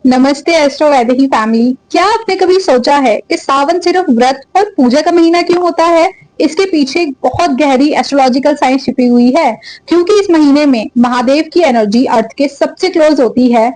नमस्ते astro Vaidehi family. क्या आपने कभी सोचा है कि सावन सिर्फ व्रत और पूजा का महीना क्यों होता है? इसके पीछे एक बहुत गहरी एस्ट्रोलॉजिकल साइंस छिपी हुई है। क्योंकि इस महीने में महादेव की एनर्जी अर्थ के सबसे क्लोज होती है।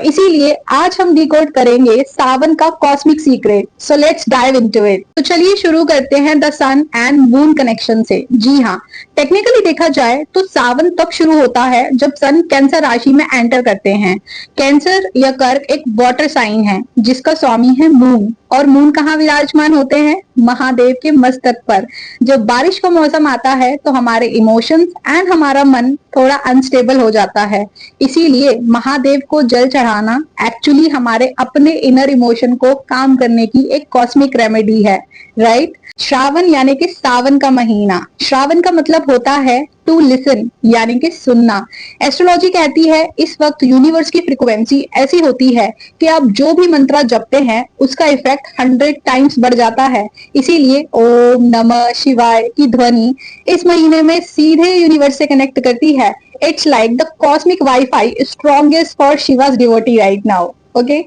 इसीलिए आज हम डिकोड करेंगे सावन का cosmic secret. So let's dive into it. तो चलिए शुरू करते हैं the sun and moon connection से। जी हाँ, टेक्निकली देखा जाए तो सावन तब शुरू होता है जब सन कैंसर राशि में एंटर करते हैं। कैंसर या कर्क एक वाटर साइन है जिसका स्वामी है मून। और मून कहाँ विराजमान होते हैं? महादेव के मस्तक पर। जब बारिश का मौसम आता है तो हमारे इमोशंस एंड हमारा मन थोड़ा अनस्टेबल हो जाता है। इसीलिए महादेव को जल चढ़ाना एक्चुअली हमारे अपने इनर इमोशन को काम करने की एक कॉस्मिक रेमेडी है, राइट? श्रावण यानी कि सावन का महीना। श्रावण का मतलब होता है टू लिसन, यानी कि सुनना। एस्ट्रोलॉजी कहती है इस वक्त यूनिवर्स की फ्रीक्वेंसी ऐसी होती है कि आप जो भी मंत्र जपते हैं उसका इफेक्ट 100 टाइम्स बढ़ जाता है। इसीलिए ओम नमः शिवाय की ध्वनि इस महीने में सीधे यूनिवर्स से कनेक्ट करती है। It's like the cosmic wifi strongest for Shiva's devotee right now. Okay,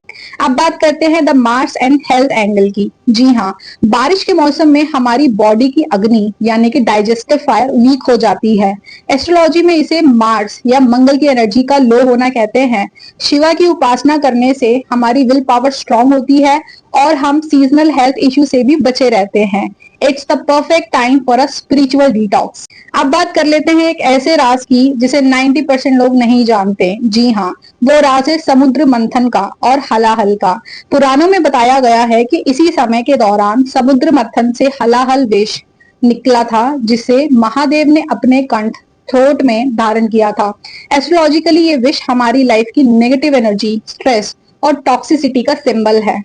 अब बात करते हैं the Mars and health angle की। जी हाँ, बारिश के मौसम में हमारी बॉडी की अग्नि यानी कि डाइजेस्टिव फायर वीक हो जाती है। एस्ट्रोलॉजी में इसे मार्स या मंगल की एनर्जी का लो होना कहते हैं। शिवा की उपासना करने से हमारी विल पावर स्ट्रांग होती है और हम सीजनल हेल्थ इश्यू से भी बचे रहते हैं। It's the perfect time for a spiritual detox. अब बात कर लेते हैं एक ऐसे राज की जिसे 90% लोग नहीं जानते। जी हाँ, वो राज है समुद्र मंथन का और हलाहल का। पुराणों में बताया गया है कि इसी समय के दौरान समुद्र मंथन से हलाहल विष निकला था जिसे महादेव ने अपने कंठ थ्रोट में धारण किया था। एस्ट्रोलॉजिकली ये विष हमारी लाइफ की नेगेटिव एनर्जी, स्ट्रेस और टॉक्सिसिटी का सिंबल है।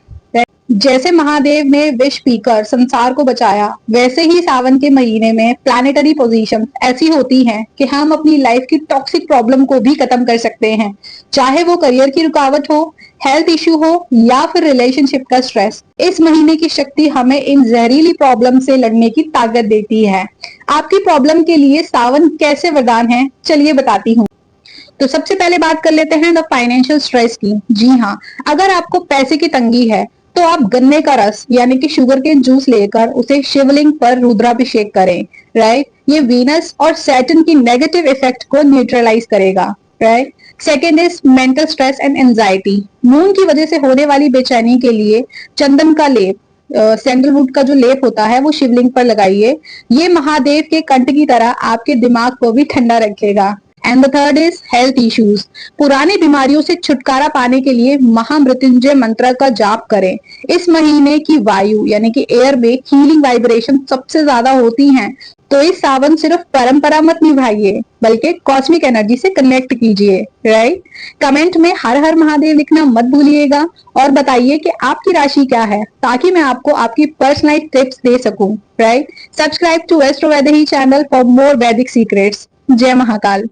जैसे महादेव ने विष पीकर संसार को बचाया, वैसे ही सावन के महीने में प्लैनेटरी पोजीशन ऐसी होती हैं कि हम अपनी लाइफ की टॉक्सिक प्रॉब्लम को भी खत्म कर सकते हैं। चाहे वो करियर की रुकावट हो, हेल्थ इश्यू हो या फिर रिलेशनशिप का स्ट्रेस। इस महीने की शक्ति हमें इन जहरीली प्रॉब्लम से लड़ने की ताकत देती है। आपकी प्रॉब्लम के लिए सावन कैसे वरदान है, चलिए बताती हूँ। तो सबसे पहले बात कर लेते हैं द फाइनेंशियल स्ट्रेस की। जी हाँ, अगर आपको पैसे की तंगी है तो आप गन्ने का रस यानी कि शुगर केन जूस लेकर उसे शिवलिंग पर रुद्राभिषेक करें, राइट? ये वीनस और सैटर्न की नेगेटिव इफेक्ट को न्यूट्रलाइज करेगा, right? Second is mental stress and anxiety. Moon की वजह से होने वाली बेचैनी के लिए चंदन का लेप, सैंडलवुड का जो लेप होता है वो शिवलिंग पर लगाइए। ये महादेव के कंठ की तरह आपके दिमाग को भी ठंडा रखेगा। And the third is health issues. पुरानी बीमारियों से छुटकारा पाने के लिए महामृत्युंजय मंत्र का जाप करें। इस महीने की वायु यानी कि एयर में हीलिंग वाइब्रेशन सबसे ज्यादा होती हैं। तो इस सावन सिर्फ परंपरा मत निभाइए बल्कि कॉस्मिक एनर्जी से कनेक्ट कीजिए, राइट? कमेंट में हर हर महादेव लिखना मत भूलिएगा और बताइए कि आपकी राशि क्या है ताकि मैं आपको आपकी पर्सनलाइज टिप्स दे सकूं, right? Subscribe to astro Vaidehi channel for more Vedic secrets. जय महाकाल।